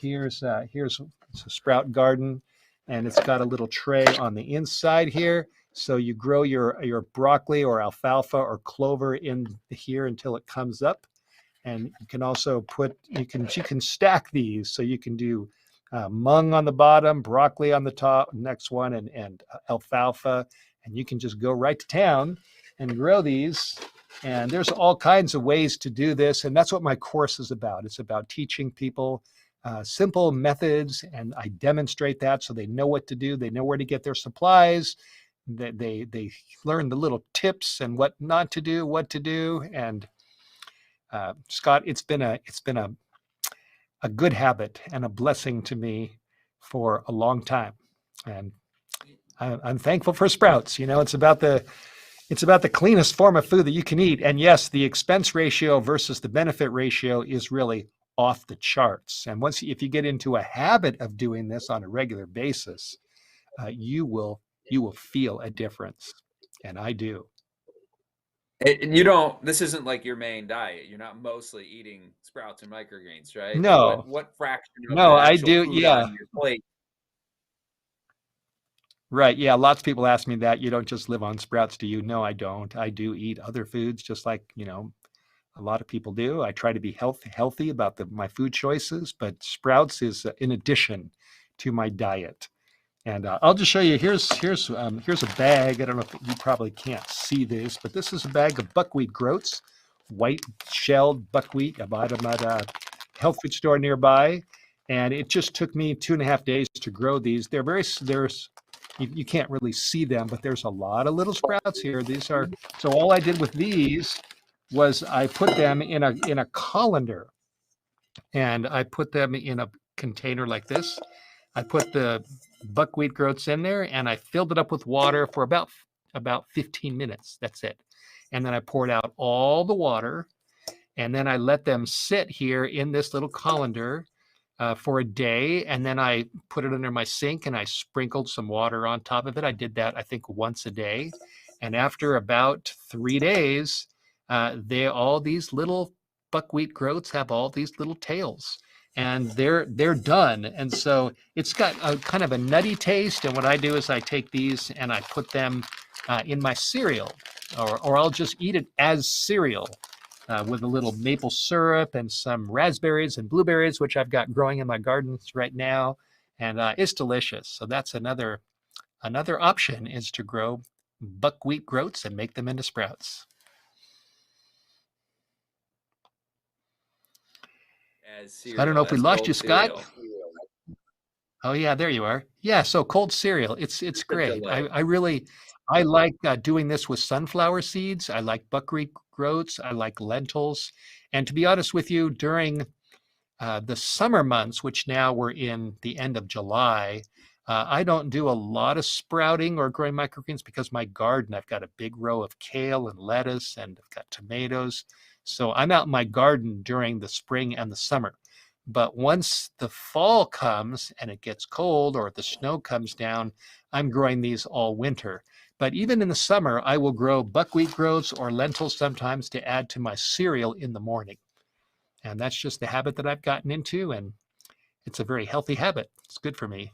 here's it's a sprout garden, and it's got a little tray on the inside here. So you grow your broccoli or alfalfa or clover in here until it comes up. And you can also you can stack these. So you can do mung on the bottom, broccoli on the top, next one, and alfalfa. And you can just go right to town and grow these. And there's all kinds of ways to do this. And that's what my course is about. It's about teaching people simple methods, and I demonstrate that so they know what to do. They know where to get their supplies. They learn the little tips and what not to do, what to do. And Scott, it's been a good habit and a blessing to me for a long time. And I'm thankful for sprouts. It's about the cleanest form of food that you can eat. And yes, the expense ratio versus the benefit ratio is really off the charts. And if you get into a habit of doing this on a regular basis, you will feel a difference. And I do. This isn't like your main diet. You're not mostly eating sprouts and microgreens, right? No. Like what fraction of No, the I actual do. food Yeah. on your plate? Right. Yeah. Lots of people ask me that. You don't just live on sprouts, do you? No, I don't. I do eat other foods just like, a lot of people do. I try to be healthy about my food choices, but sprouts is in addition to my diet. And I'll just show you. Here's a bag. I don't know if you probably can't see this, but this is a bag of buckwheat groats, white shelled buckwheat. I bought them at a health food store nearby, and it just took me 2.5 days to grow these. You can't really see them, but there's a lot of little sprouts here. So all I did with these was I put them in a colander, and I put them in a container like this. I put the buckwheat groats in there, and I filled it up with water for about 15 minutes. That's it. And then I poured out all the water, and then I let them sit here in this little colander for a day. And then I put it under my sink, and I sprinkled some water on top of it. I did that, I think, once a day. And after about 3 days, all these little buckwheat groats have all these little tails, and they're done. And so it's got a kind of a nutty taste. And what I do is I take these and I put them in my cereal, or I'll just eat it as cereal with a little maple syrup and some raspberries and blueberries, which I've got growing in my gardens right now. And it's delicious. So that's another option, is to grow buckwheat groats and make them into sprouts. So I don't know if we lost you, Scott. Oh yeah, there you are. Yeah, so cold cereal, it's great. I like doing this with sunflower seeds. I like buckwheat groats. I like lentils. And to be honest with you, during the summer months, which now we're in the end of July, I don't do a lot of sprouting or growing microgreens because my garden, I've got a big row of kale and lettuce, and I've got tomatoes. So I'm out in my garden during the spring and the summer. But once the fall comes and it gets cold or the snow comes down, I'm growing these all winter. But even in the summer, I will grow buckwheat groats or lentils sometimes to add to my cereal in the morning. And that's just the habit that I've gotten into, and it's a very healthy habit. It's good for me.